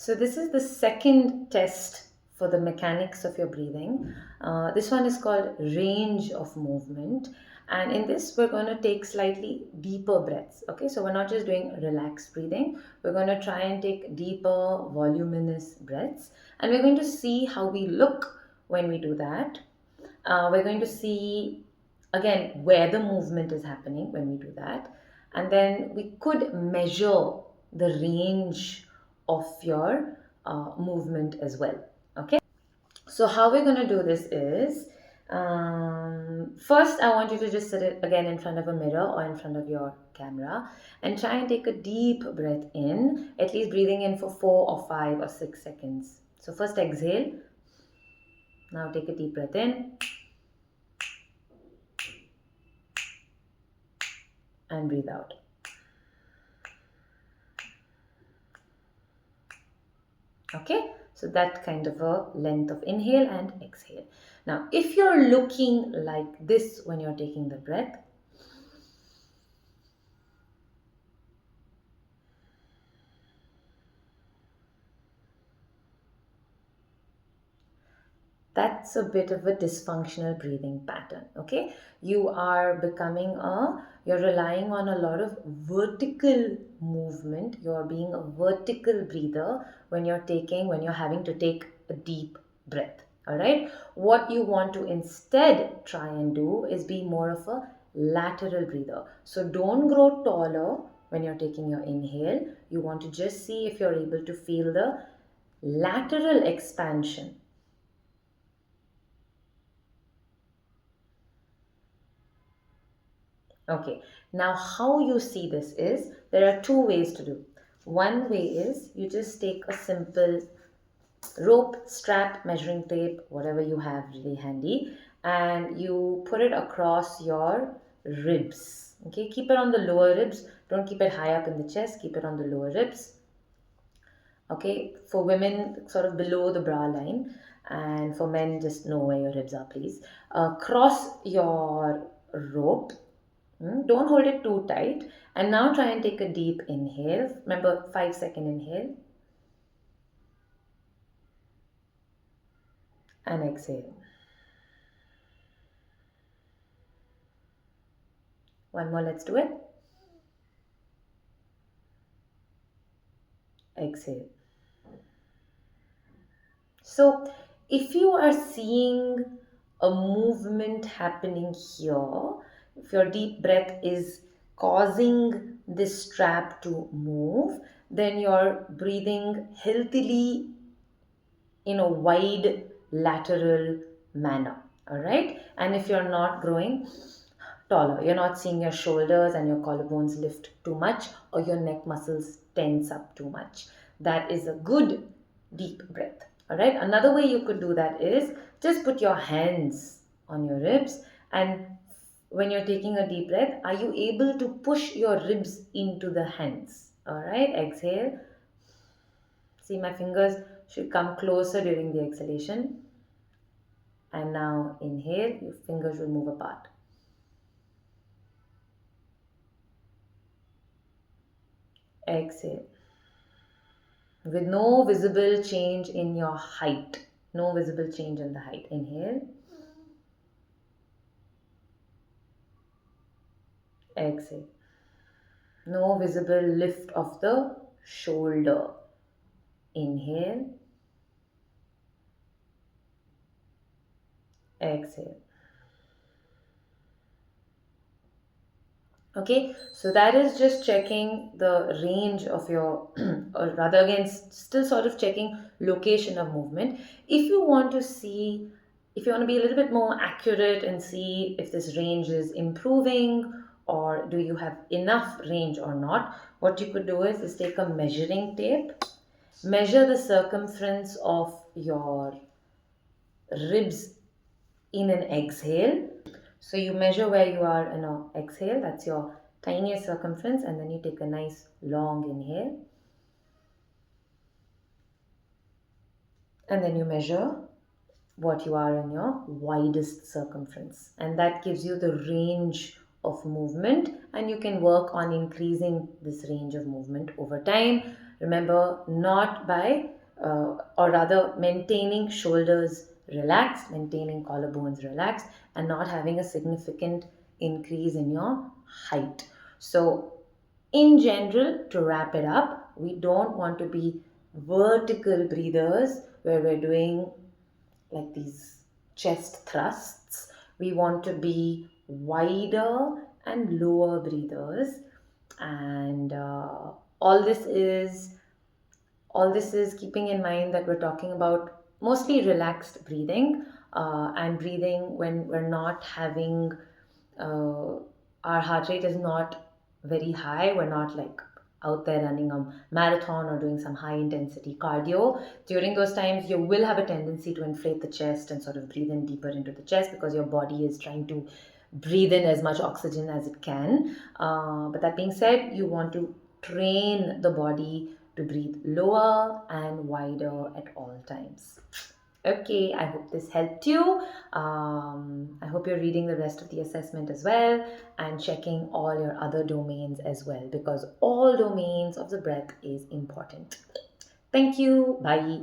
So this is the second test for the mechanics of your breathing. This one is called range of movement. And in this, we're going to take slightly deeper breaths. Okay, so we're not just doing relaxed breathing. We're going to try and take deeper, voluminous breaths. And we're going to see how we look when we do that. We're going to see again where the movement is happening when we do that. And then we could measure the range of your movement as well. Okay, so how we're going to do this is, first I want you to just sit it again in front of a mirror or in front of your camera and try and take a deep breath in, at least breathing in for 4 or 5 or 6 seconds. So first exhale. Now take a deep breath in and breathe out. Okay, so that kind of a length of inhale and exhale. Now, if you're looking like this when you're taking the breath, that's a bit of a dysfunctional breathing pattern. Okay, you're relying on a lot of vertical movement. You're being a vertical breather when you're having to take a deep breath. All right, what you want to instead try and do is be more of a lateral breather. So don't grow taller when you're taking your inhale. You want to just see if you're able to feel the lateral expansion. Okay, now how you see this is, there are two ways to do. One way is you just take a simple rope, strap, measuring tape, whatever you have really handy, and you put it across your ribs. Okay, keep it on the lower ribs. Don't keep it high up in the chest, keep it on the lower ribs. Okay, for women, sort of below the bra line, and for men, just know where your ribs are, please. Cross your rope. Don't hold it too tight. And now try and take a deep inhale. Remember, 5-second inhale. And exhale. One more, let's do it. Exhale. So, if you are seeing a movement happening here, if your deep breath is causing this strap to move, then you're breathing healthily in a wide lateral manner. All right. And if you're not growing taller, you're not seeing your shoulders and your collarbones lift too much or your neck muscles tense up too much, that is a good deep breath. All right. Another way you could do that is just put your hands on your ribs, and when you're taking a deep breath, are you able to push your ribs into the hands? All right. Exhale. See, my fingers should come closer during the exhalation. And now inhale, your fingers will move apart. Exhale. With no visible change in your height. No visible change in the height. Inhale. Exhale. No visible lift of the shoulder. Inhale. Exhale. Okay, so that is just checking the range of your, or rather again, still sort of checking location of movement. If you want to see, if you want to be a little bit more accurate and see if this range is improving or do you have enough range or not, what you could do is take a measuring tape, measure the circumference of your ribs in an exhale. So you measure where you are in an exhale, that's your tiniest circumference, and then you take a nice long inhale. And then you measure what you are in your widest circumference. And that gives you the range of movement, and you can work on increasing this range of movement over time. Remember, not by, or rather, maintaining shoulders relaxed, maintaining collarbones relaxed, and not having a significant increase in your height. So, in general, to wrap it up, we don't want to be vertical breathers where we're doing like these chest thrusts. We want to be wider and lower breathers, and all this is all this is keeping in mind that we're talking about mostly relaxed breathing, and breathing when we're not having, uh, our heart rate is not very high. We're not like out there running a marathon or doing some high intensity cardio. During those times, you will have a tendency to inflate the chest and sort of breathe in deeper into the chest because your body is trying to breathe in as much oxygen as it can. But that being said, you want to train the body to breathe lower and wider at all times. Okay, I hope this helped you. I hope you're reading the rest of the assessment as well and checking all your other domains as well, because all domains of the breath is important. Thank you. Bye.